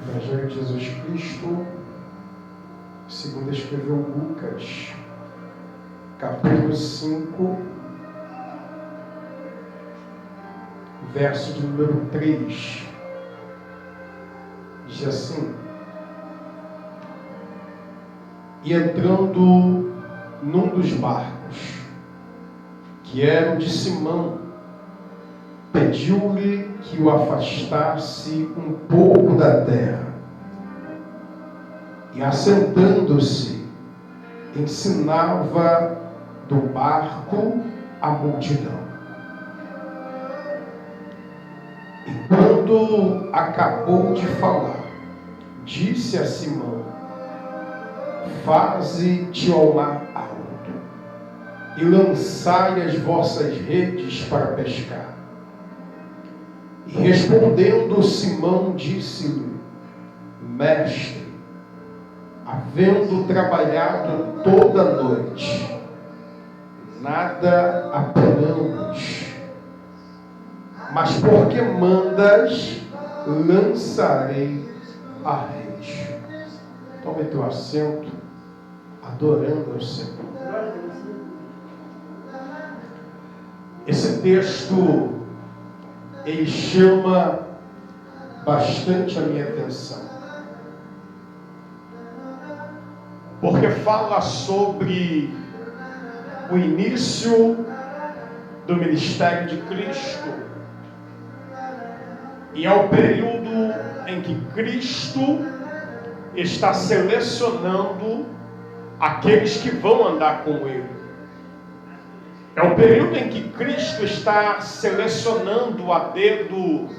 Evangelho de Jesus Cristo, segundo escreveu Lucas, capítulo 5, verso de número 3, diz assim: e entrando num dos barcos, que era o de Simão, pediu-lhe que o afastasse um pouco da terra. E assentando-se, ensinava do barco a multidão. E quando acabou de falar, disse a Simão: faze-te ao mar alto, e lançai as vossas redes para pescar. E respondendo Simão, disse-lhe: mestre, havendo trabalhado toda a noite, nada apanhamos, mas porque mandas, lançarei a rede. Tome teu assento, adorando ao Senhor. Esse texto, ele chama bastante a minha atenção, porque fala sobre o início do ministério de Cristo, e é o período em que Cristo está selecionando aqueles que vão andar com Ele. É o período em que Cristo está selecionando a dedo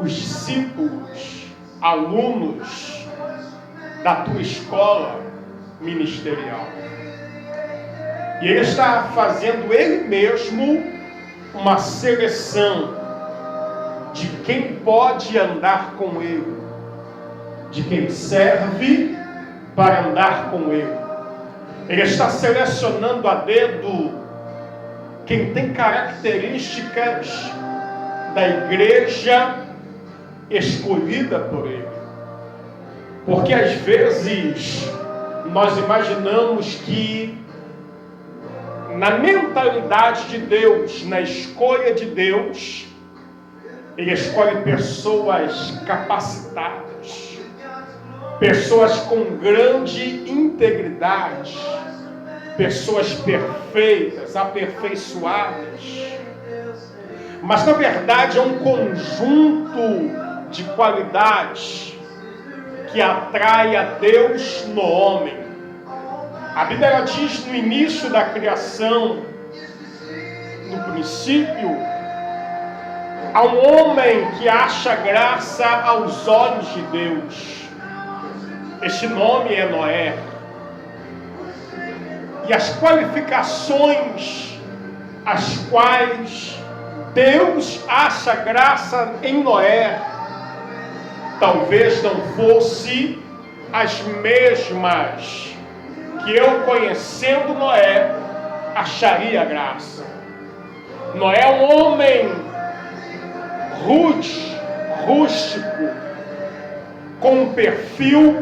os discípulos, alunos da tua escola ministerial. E Ele está fazendo Ele mesmo uma seleção de quem pode andar com Ele, de quem serve para andar com Ele. Ele está selecionando a dedo quem tem características da igreja escolhida por Ele. Porque às vezes nós imaginamos que na mentalidade de Deus, na escolha de Deus, Ele escolhe pessoas capacitadas, pessoas com grande integridade, pessoas perfeitas, aperfeiçoadas. Mas na verdade é um conjunto de qualidades que atrai a Deus no homem. A Bíblia ela diz no início da criação, no princípio, há um homem que acha graça aos olhos de Deus. Este nome é Noé. E as qualificações as quais Deus acha graça em Noé, talvez não fosse as mesmas que eu, conhecendo Noé, acharia graça. Noé é um homem rústico, com um perfil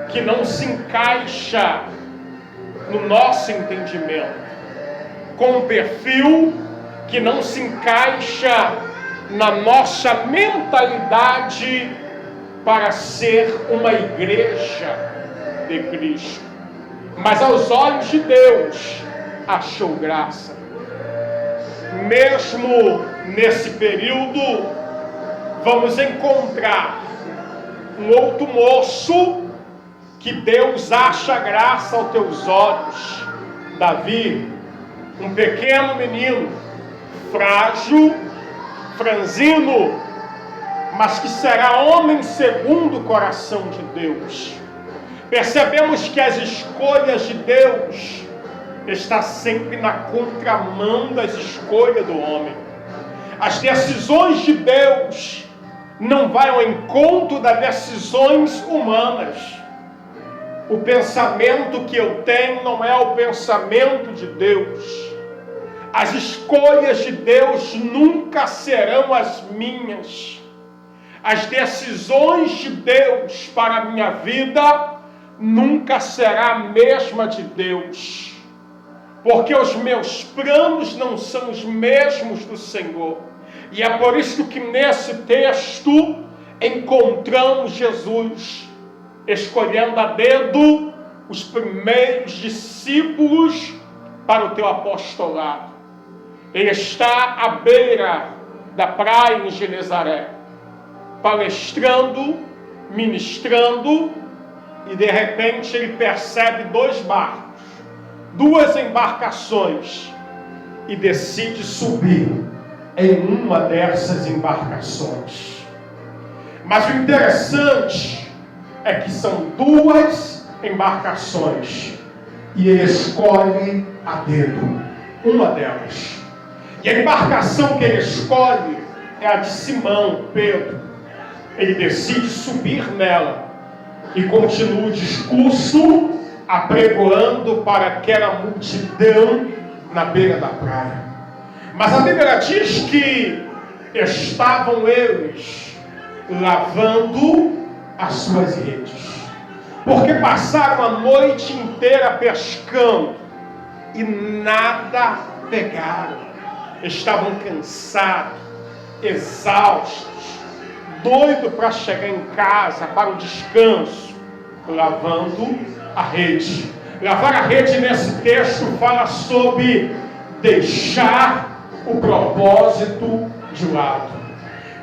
que não se encaixa no nosso entendimento, com um perfil que não se encaixa na nossa mentalidade para ser uma igreja de Cristo. Mas aos olhos de Deus achou graça. Mesmo nesse período, vamos encontrar um outro moço que Deus acha graça aos teus olhos. Davi, um pequeno menino, frágil, franzino, mas que será homem segundo o coração de Deus. Percebemos que as escolhas de Deus estão sempre na contramão das escolhas do homem. As decisões de Deus não vão ao encontro das decisões humanas. O pensamento que eu tenho não é o pensamento de Deus. As escolhas de Deus nunca serão as minhas. as decisões de Deus para a minha vida nunca será a mesma de Deus, porque os meus planos não são os mesmos do Senhor. E é por isso que nesse texto encontramos Jesus escolhendo a dedo os primeiros discípulos para o teu apostolado. Ele está à beira da praia em Genezaré, palestrando, ministrando, e de repente ele percebe 2 barcos, 2 embarcações, e decide subir em uma dessas embarcações. Mas o interessante é que são 2 embarcações, e ele escolhe a dedo uma delas. E a embarcação que ele escolhe é a de Simão, Pedro. Ele decide subir nela e continua o discurso apregoando para aquela multidão na beira da praia. Mas a Bíblia diz que estavam eles lavando as suas redes, porque passaram a noite inteira pescando e nada pegaram. Estavam cansados, exaustos, doidos para chegar em casa, para o descanso, lavando a rede. Lavar a rede nesse texto fala sobre deixar o propósito de lado,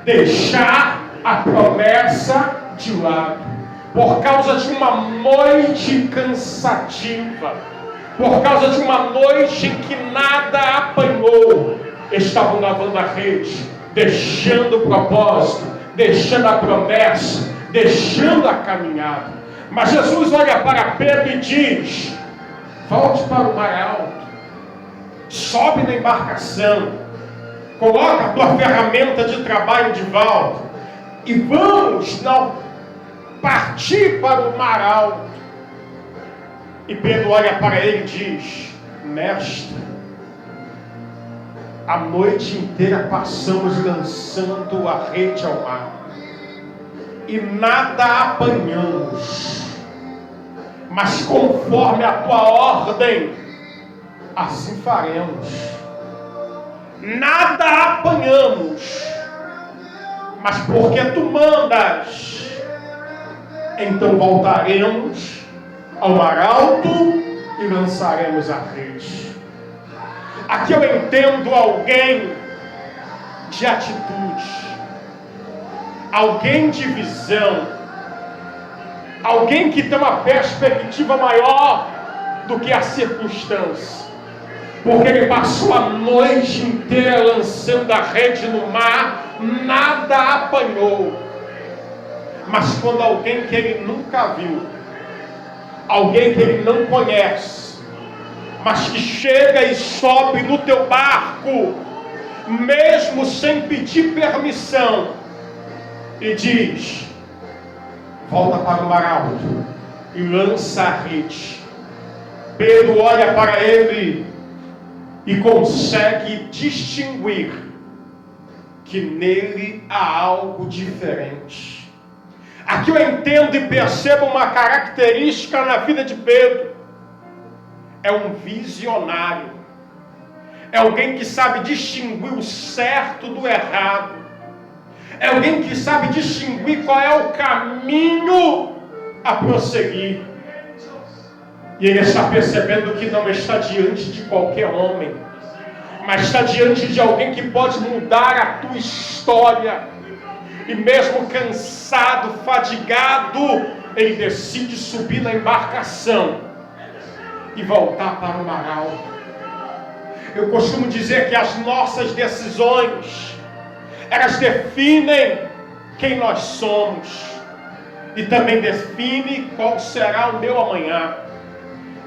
deixar a promessa de lado, por causa de uma noite cansativa, por causa de uma noite em que nada apanhou. Estavam lavando a rede, deixando o propósito, deixando a promessa, deixando a caminhada. Mas Jesus olha para Pedro e diz: volte para o mar alto, sobe na embarcação, coloca a tua ferramenta de trabalho de volta e vamos partir para o mar alto. E Pedro olha para ele e diz: mestre, a noite inteira passamos lançando a rede ao mar e nada apanhamos, mas conforme a tua ordem, assim faremos. Nada apanhamos, mas porque tu mandas, então voltaremos ao mar alto e lançaremos a rede. Aqui eu entendo alguém de atitude, alguém de visão, alguém que tem uma perspectiva maior do que a circunstância, porque ele passou a noite inteira lançando a rede no mar, nada apanhou. Mas quando alguém que ele nunca viu, alguém que ele não conhece, mas que chega e sobe no teu barco, mesmo sem pedir permissão, e diz: volta para o mar alto e lança a rede. Pedro olha para ele e consegue distinguir que nele há algo diferente. Aqui eu entendo e percebo uma característica na vida de Pedro. É um visionário, é alguém que sabe distinguir o certo do errado, é alguém que sabe distinguir qual é o caminho a prosseguir. E ele está percebendo que não está diante de qualquer homem, mas está diante de alguém que pode mudar a tua história. E mesmo cansado, fadigado, ele decide subir na embarcação e voltar para o mar alto. Eu costumo dizer que as nossas decisões, elas definem quem nós somos e também define qual será o meu amanhã.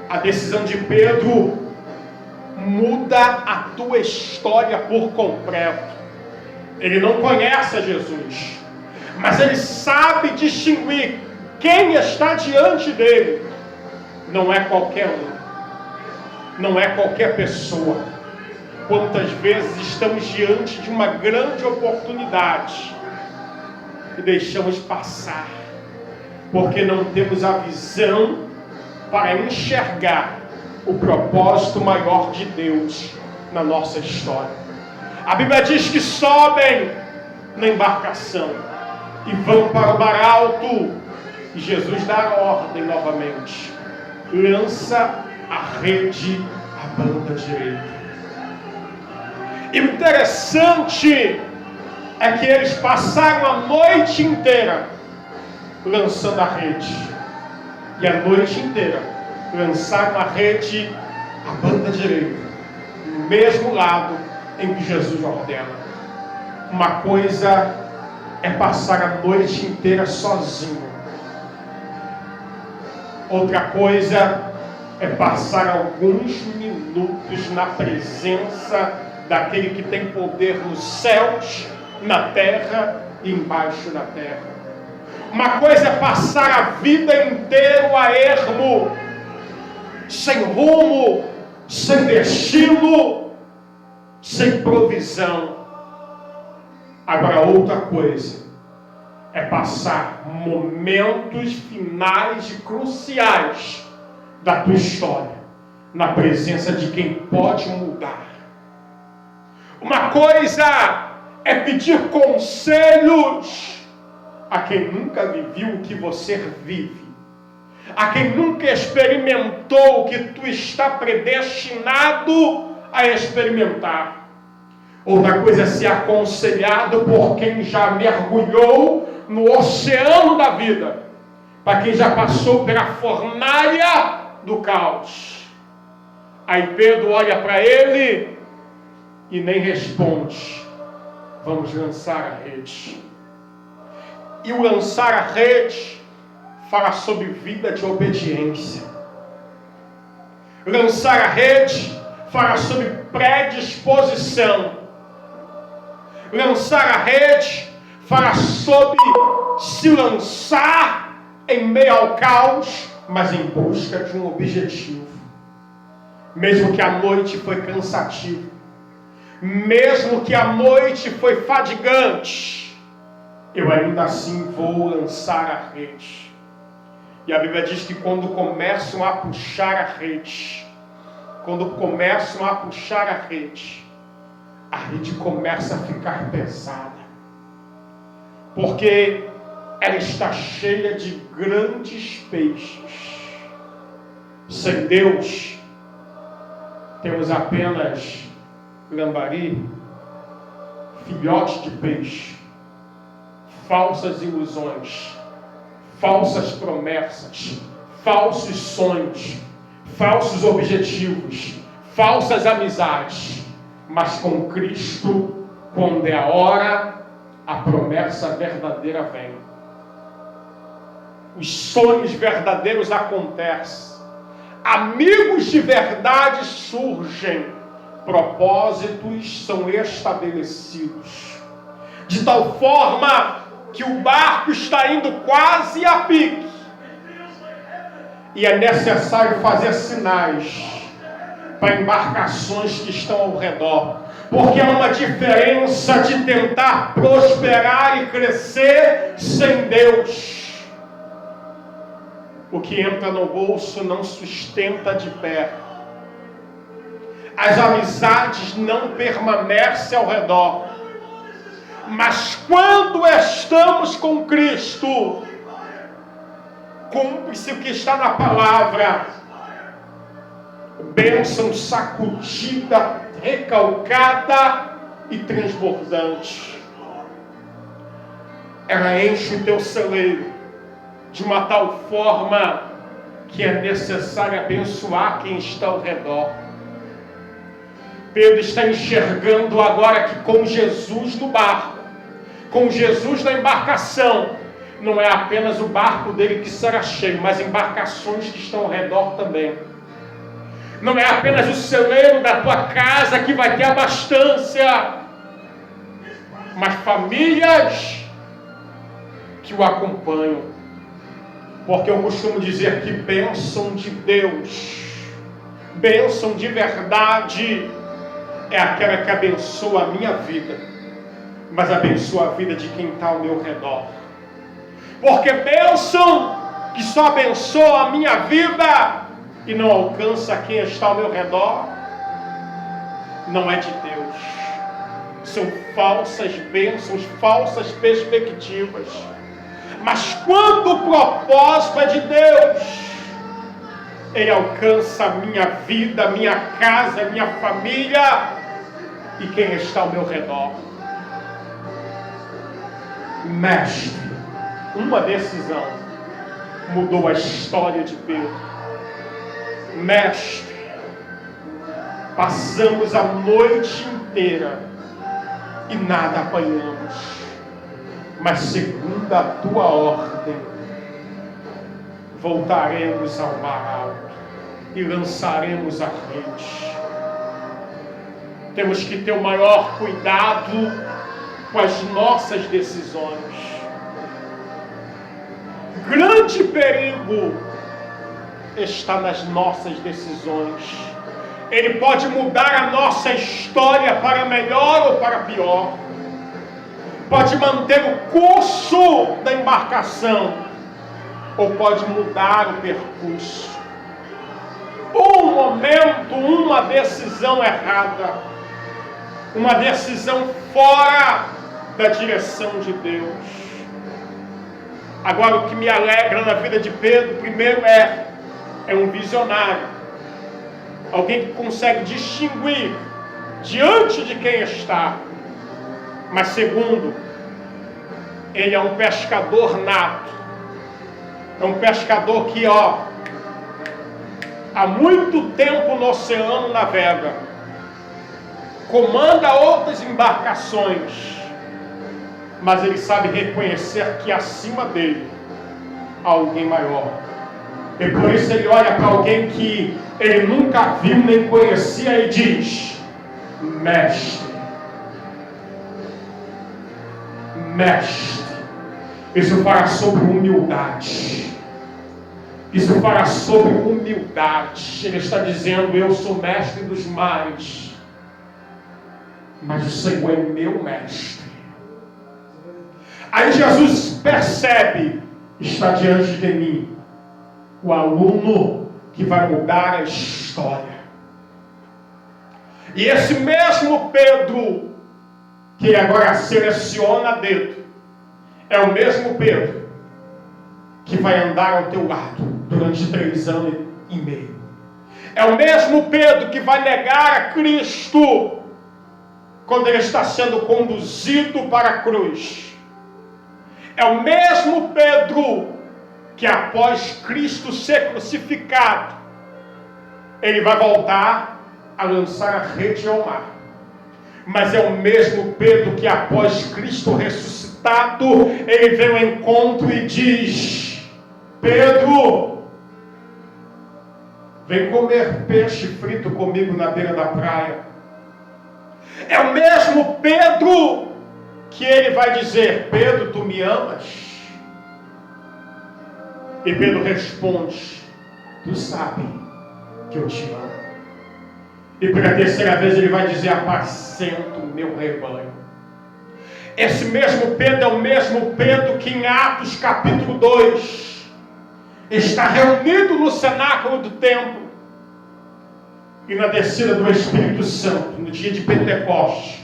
A decisão de Pedro muda a tua história por completo. Ele não conhece a Jesus, mas ele sabe distinguir quem está diante dele. Não é qualquer um, não é qualquer pessoa. Quantas vezes estamos diante de uma grande oportunidade e deixamos passar, porque não temos a visão para enxergar o propósito maior de Deus na nossa história. A Bíblia diz que sobem na embarcação e vão para o mar alto, e Jesus dá a ordem novamente: lança a rede à banda direita. E o interessante é que eles passaram a noite inteira lançando a rede, e a noite inteira lançaram a rede à banda direita, no mesmo lado em que Jesus ordena. Uma coisa é passar a noite inteira sozinho, outra coisa é passar alguns minutos na presença daquele que tem poder nos céus, na terra e embaixo da terra. Uma coisa é passar a vida inteira a ermo, sem rumo, sem destino, sem provisão. Agora, outra coisa é passar momentos finais e cruciais da tua história na presença de quem pode mudar. Uma coisa é pedir conselhos a quem nunca viveu o que você vive, a quem nunca experimentou o que tu está predestinado a experimentar. Outra coisa é ser aconselhado por quem já mergulhou no oceano da vida, para quem já passou pela fornalha do caos. Aí Pedro olha para ele e nem responde. Vamos lançar a rede. E o lançar a rede fala sobre vida de obediência. Lançar a rede fala sobre predisposição. Lançar a rede fala sobre se lançar em meio ao caos, mas em busca de um objetivo. Mesmo que a noite foi cansativa, mesmo que a noite foi fadigante, eu ainda assim vou lançar a rede. E a Bíblia diz que quando começam a puxar a rede, a rede começa a ficar pesada, porque ela está cheia de grandes peixes. Sem Deus, temos apenas lambari, filhote de peixe, falsas ilusões, falsas promessas, falsos sonhos, falsos objetivos, falsas amizades. Mas com Cristo, quando é a hora, a promessa verdadeira vem. Os sonhos verdadeiros acontecem. Amigos de verdade surgem. Propósitos são estabelecidos. De tal forma que o barco está indo quase a pique. E é necessário fazer sinais para embarcações que estão ao redor. Porque há uma diferença de tentar prosperar e crescer sem Deus. O que entra no bolso não sustenta de pé. As amizades não permanecem ao redor. Mas quando estamos com Cristo, cumpre-se o que está na palavra: bênção sacudida, recalcada e transbordante. Ela enche o teu celeiro de uma tal forma que é necessário abençoar quem está ao redor. Pedro está enxergando agora que com Jesus no barco, com Jesus na embarcação, não é apenas o barco dele que será cheio, mas embarcações que estão ao redor também. Não é apenas o celeiro da tua casa que vai ter abastança, mas famílias que o acompanham. Porque eu costumo dizer que bênção de Deus, bênção de verdade, é aquela que abençoa a minha vida, mas abençoa a vida de quem está ao meu redor. Porque bênção que só abençoa a minha vida e não alcança quem está ao meu redor, não é de Deus. São falsas bênçãos, falsas perspectivas. Mas quando o propósito é de Deus, Ele alcança a minha vida, a minha casa, a minha família e quem está ao meu redor. Mestre, uma decisão mudou a história de Pedro. Mestre, passamos a noite inteira e nada apanhamos, mas segundo a tua ordem, voltaremos ao mar alto e lançaremos a rede. Temos que ter o maior cuidado com as nossas decisões. Grande perigo está nas nossas decisões. Ele pode mudar a nossa história para melhor ou para pior. Pode manter o curso da embarcação ou pode mudar o percurso. Um momento, uma decisão errada, uma decisão fora da direção de Deus. Agora, o que me alegra na vida de Pedro, primeiro é um visionário. Alguém que consegue distinguir diante de quem está. Mas segundo, ele é um pescador nato. É um pescador que, há muito tempo no oceano navega. Comanda outras embarcações. Mas ele sabe reconhecer que acima dele há alguém maior. E por isso ele olha para alguém que ele nunca viu nem conhecia e diz: Mestre, Mestre. Isso fala sobre humildade. Isso fala sobre humildade. Ele está dizendo: eu sou mestre dos mares, mas o Senhor é meu mestre. Aí Jesus percebe: está diante de mim o aluno que vai mudar a história. E esse mesmo Pedro, que agora seleciona a dedo, é o mesmo Pedro que vai andar ao teu lado durante 3 anos e meio. É o mesmo Pedro que vai negar a Cristo quando ele está sendo conduzido para a cruz. É o mesmo Pedro que após Cristo ser crucificado, ele vai voltar a lançar a rede ao mar. Mas é o mesmo Pedro que após Cristo ressuscitado, ele vem ao encontro e diz: Pedro, vem comer peixe frito comigo na beira da praia. É o mesmo Pedro que ele vai dizer: Pedro, tu me amas? E Pedro responde: tu sabe que eu te amo. E pela terceira vez ele vai dizer: apacento o meu rebanho. Esse mesmo Pedro é o mesmo Pedro que em Atos capítulo 2 está reunido no cenáculo do templo, e na descida do Espírito Santo, no dia de Pentecostes,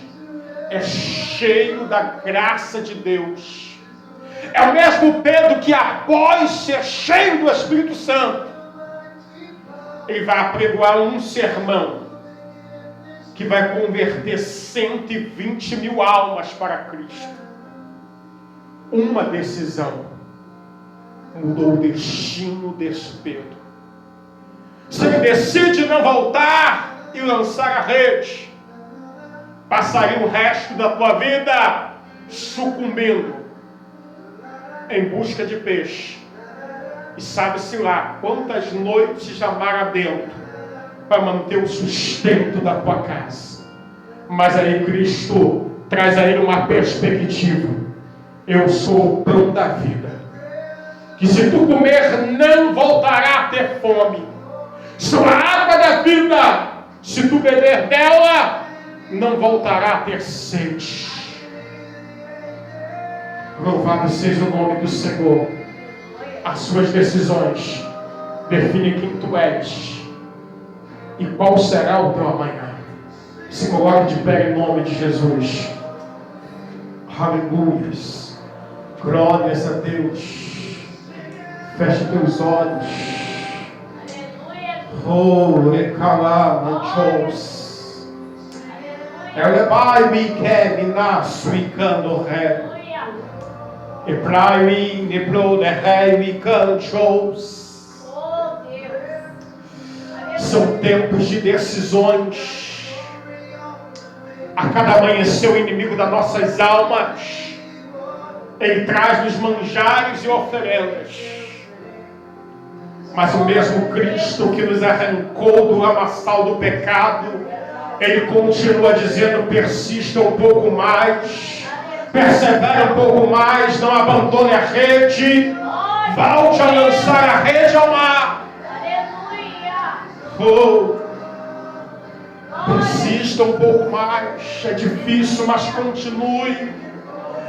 é cheio da graça de Deus. É o mesmo Pedro que após ser cheio do Espírito Santo, ele vai apregoar um sermão que vai converter 120 mil almas para Cristo. Uma decisão mudou o destino desse Pedro. Se ele decide não voltar e lançar a rede, passaria o resto da tua vida sucumbindo em busca de peixe. E sabe-se lá quantas noites de mar adentro para manter o sustento da tua casa. Mas aí Cristo traz a ele uma perspectiva: eu sou o pão da vida, que se tu comer não voltará a ter fome. Sou a água da vida, se tu beber dela não voltará a ter sede. Louvado seja o nome do Senhor. As suas decisões definem quem tu és e qual será o teu amanhã. Se coloque de pé em nome de Jesus. Aleluias. Glórias a Deus. Feche teus olhos. Oh, recalá, manchos. Elebai me que me nasço e cando ré. E pra mim, ne pro de ré me canchos. São tempos de decisões. A cada amanhecer o inimigo das nossas almas, ele traz-nos manjares e oferendas. Mas o mesmo Cristo que nos arrancou do lamaçal do pecado, ele continua dizendo: persista um pouco mais, persevere um pouco mais, não abandone a rede, volte a lançar a rede ao mar. Oh, persista um pouco mais. É difícil, mas continue.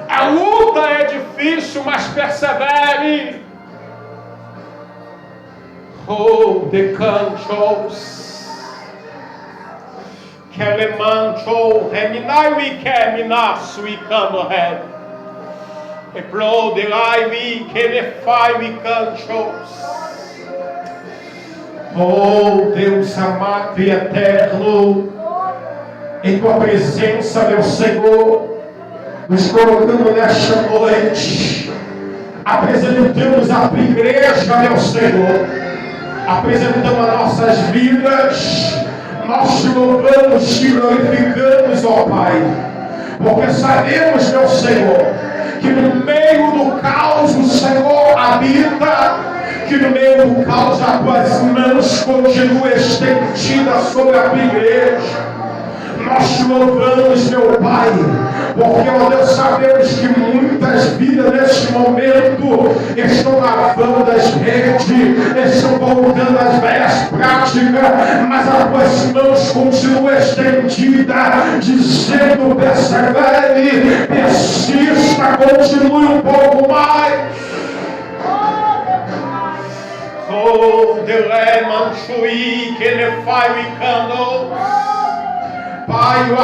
A luta é difícil, mas persevere. Oh, the cantos que lemantou reminai we que minaço e cano red e pro de lai we que ne fai we cantos. Oh, Deus amado e eterno, em tua presença, meu Senhor, nos colocamos nesta noite, apresentamos a tua igreja, meu Senhor, apresentamos as nossas vidas, nós te louvamos, te glorificamos, ó Pai, porque sabemos, meu Senhor, que no meio do caos o Senhor habita, que no meio do caos as tuas mãos continuam estendidas sobre a tua igreja. Nós te louvamos, meu Pai, porque, ó Deus, sabemos que muitas vidas neste momento estão lavando as redes, estão voltando às velhas práticas, mas as tuas mãos continuam estendidas, dizendo: persevere, persista, continue um pouco mais. Oh, the lemon tree que ne fai we candle. Pai, eu